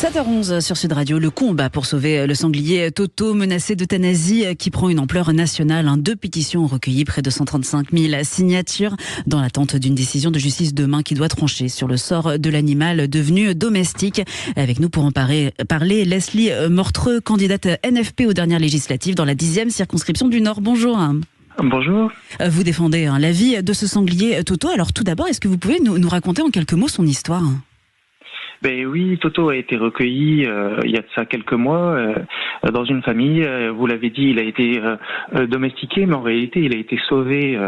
7h11 sur Sud Radio, le combat pour sauver le sanglier Toto menacé d'euthanasie qui prend une ampleur nationale. Deux pétitions ont recueilli près de 135 000 signatures dans l'attente d'une décision de justice demain qui doit trancher sur le sort de l'animal devenu domestique. Avec nous pour en parler, Leslie Mortreux, candidate NFP aux dernières législatives dans la 10e circonscription du Nord. Bonjour. Bonjour. Vous défendez la vie de ce sanglier Toto. Alors tout d'abord, est-ce que vous pouvez nous raconter en quelques mots son histoire ? Ben oui, Toto a été recueilli il y a de ça quelques mois dans une famille. Vous l'avez dit, il a été domestiqué, mais en réalité, il a été sauvé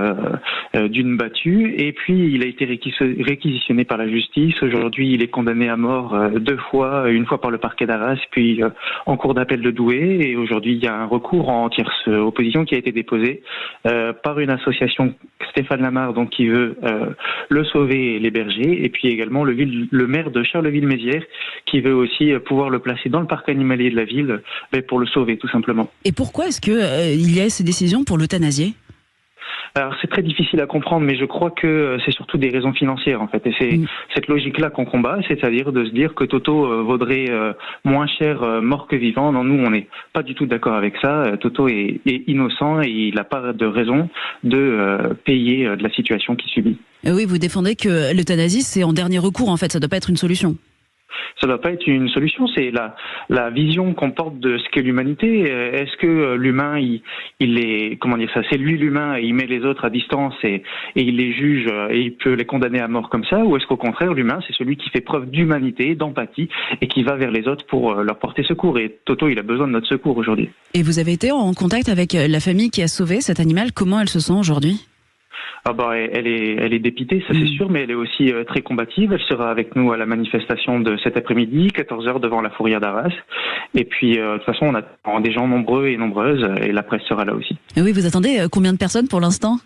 d'une battue et puis il a été réquisitionné par la justice. Aujourd'hui, il est condamné à mort 2 fois, une fois par le parquet d'Arras, puis en cour d'appel de Douai. Et aujourd'hui, il y a un recours en tierce opposition qui a été déposé par une association Stéphane Lamar, donc qui veut le sauver et l'héberger, et puis également le maire de Charleville-Mézières qui veut aussi pouvoir le placer dans le parc animalier de la ville pour le sauver tout simplement. Et pourquoi est-ce que il y a ces décisions pour l'euthanasier ? Alors c'est très difficile à comprendre, mais je crois que c'est surtout des raisons financières en fait, et c'est cette logique-là qu'on combat, c'est-à-dire de se dire que Toto vaudrait moins cher mort que vivant. Non, nous on n'est pas du tout d'accord avec ça. Toto est innocent et il n'a pas de raison de payer de la situation qu'il subit. Oui, vous défendez que l'euthanasie c'est en dernier recours en fait, ça ne doit pas être une solution. Ça ne doit pas être une solution, c'est la vision qu'on porte de ce qu'est l'humanité. Est-ce que l'humain, il est, comment dire ça, c'est lui l'humain et il met les autres à distance et il les juge et il peut les condamner à mort comme ça, ou est-ce qu'au contraire, l'humain, c'est celui qui fait preuve d'humanité, d'empathie et qui va vers les autres pour leur porter secours. Et Toto, il a besoin de notre secours aujourd'hui. Et vous avez été en contact avec la famille qui a sauvé cet animal, comment elle se sent aujourd'hui ? Ah bah, elle est dépitée, ça c'est sûr, mais elle est aussi très combative. Elle sera avec nous à la manifestation de cet après-midi, 14h devant la fourrière d'Arras. Et puis, de toute façon, on attend des gens nombreux et nombreuses, et la presse sera là aussi. Et oui, vous attendez combien de personnes pour l'instant ?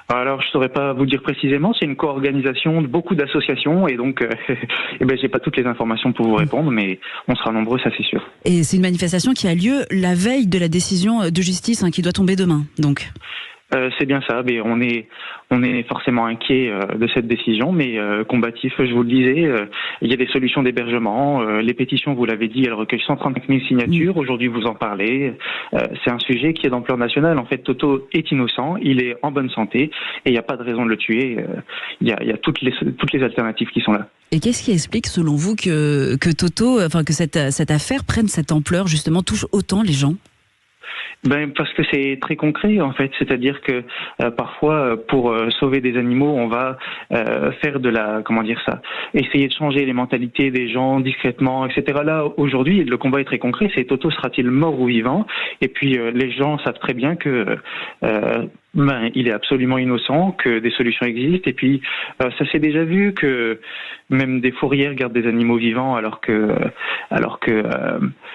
Alors, je saurais pas vous dire précisément. C'est une co-organisation de beaucoup d'associations, et donc, j'ai pas toutes les informations pour vous répondre, mais on sera nombreux, ça c'est sûr. Et c'est une manifestation qui a lieu la veille de la décision de justice qui doit tomber demain, donc. C'est bien ça, mais on est forcément inquiet de cette décision, mais combatif, je vous le disais, il y a des solutions d'hébergement, les pétitions, vous l'avez dit, elles recueillent 135 000 signatures, aujourd'hui vous en parlez, c'est un sujet qui est d'ampleur nationale, en fait Toto est innocent, il est en bonne santé, et il n'y a pas de raison de le tuer, il y a toutes les alternatives qui sont là. Et qu'est-ce qui explique selon vous que Toto, que cette affaire prenne cette ampleur, justement touche autant les gens ? Parce que c'est très concret en fait, c'est-à-dire que parfois pour sauver des animaux, on va faire essayer de changer les mentalités des gens discrètement, etc. Là aujourd'hui, le combat est très concret, c'est Toto sera-t-il mort ou vivant ? Et puis les gens savent très bien que il est absolument innocent, que des solutions existent, et puis ça s'est déjà vu que même des fourrières gardent des animaux vivants alors que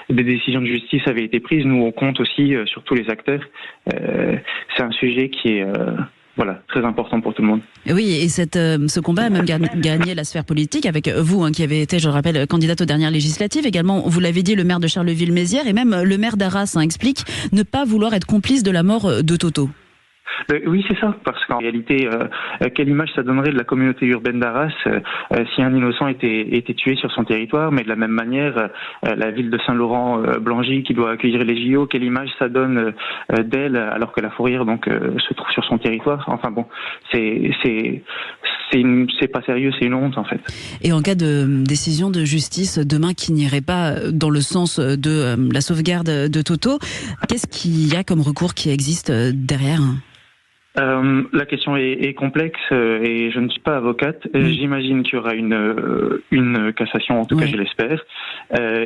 des décisions de justice avaient été prises. Nous on compte aussi sur tous les acteurs. C'est un sujet qui est très important pour tout le monde. Oui, et ce combat a même gagné la sphère politique avec vous, qui avez été, je le rappelle, candidate aux dernières législatives. Également, vous l'avez dit, le maire de Charleville-Mézières et même le maire d'Arras explique ne pas vouloir être complice de la mort de Toto. Oui, c'est ça, parce qu'en réalité, quelle image ça donnerait de la communauté urbaine d'Arras si un innocent était tué sur son territoire, mais de la même manière, la ville de Saint-Laurent-Blangy qui doit accueillir les JO, quelle image ça donne d'elle alors que la fourrière se trouve sur son territoire. Enfin bon, c'est pas sérieux, c'est une honte en fait. Et en cas de décision de justice demain qui n'irait pas dans le sens de la sauvegarde de Toto, qu'est-ce qu'il y a comme recours qui existe derrière ? La question est complexe et je ne suis pas avocate. J'imagine qu'il y aura une cassation, en tout cas je l'espère.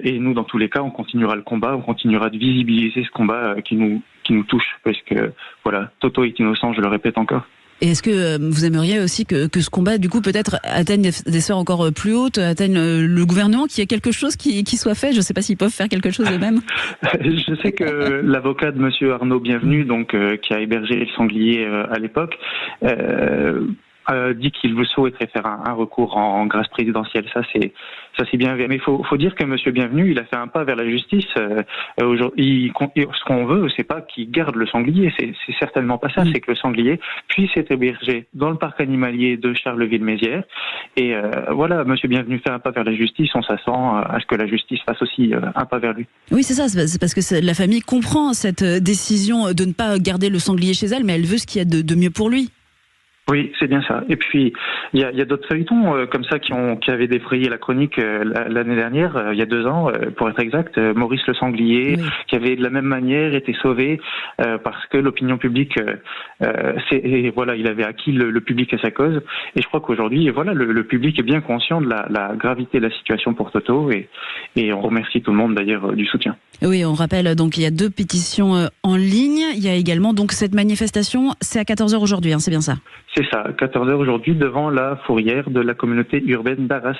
Et nous, dans tous les cas, on continuera le combat, on continuera de visibiliser ce combat qui nous touche, parce que Toto est innocent, je le répète encore. Et est-ce que vous aimeriez aussi que ce combat, du coup, peut-être atteigne des sphères encore plus hautes, atteigne le gouvernement, qu'il y ait quelque chose qui soit fait ? Je ne sais pas s'ils peuvent faire quelque chose eux-mêmes. Je sais que l'avocat de monsieur Arnaud Bienvenu, qui a hébergé le sanglier à l'époque, dit qu'il souhaiterait faire un recours en grâce présidentielle. Ça c'est bien. Mais faut dire que Monsieur Bienvenu, il a fait un pas vers la justice. Aujourd'hui, ce qu'on veut, c'est pas qu'il garde le sanglier. C'est certainement pas ça. C'est que le sanglier puisse être hébergé dans le parc animalier de Charleville-Mézières. Et voilà, Monsieur Bienvenu fait un pas vers la justice. On s'attend à ce que la justice fasse aussi un pas vers lui. Oui, c'est ça. C'est parce que la famille comprend cette décision de ne pas garder le sanglier chez elle, mais elle veut ce qu'il y a de mieux pour lui. Oui, c'est bien ça. Et puis, il y a d'autres feuilletons comme ça qui avaient défrayé la chronique l'année dernière, il y a 2 ans, pour être exact. Maurice le sanglier, oui, qui avait de la même manière été sauvé parce que l'opinion publique, il avait acquis le public à sa cause. Et je crois qu'aujourd'hui, le public est bien conscient de la gravité de la situation pour Toto et on remercie tout le monde d'ailleurs du soutien. Oui, on rappelle donc il y a 2 pétitions en ligne. Il y a également donc cette manifestation, c'est à 14h aujourd'hui, c'est bien ça? C'est ça, 14h aujourd'hui devant la fourrière de la communauté urbaine d'Arras.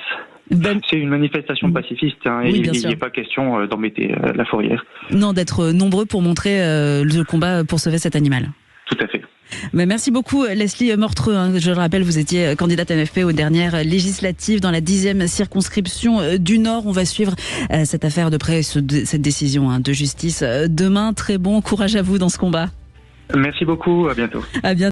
C'est une manifestation pacifiste, et il n'y a pas question d'embêter la fourrière. Non, d'être nombreux pour montrer le combat pour sauver cet animal. Tout à fait. Mais merci beaucoup Leslie Mortreux. Je le rappelle, vous étiez candidate MFP aux dernières législatives dans la 10e circonscription du Nord. On va suivre cette affaire de près, cette décision de justice demain. Très bon courage à vous dans ce combat. Merci beaucoup, à bientôt. À bientôt.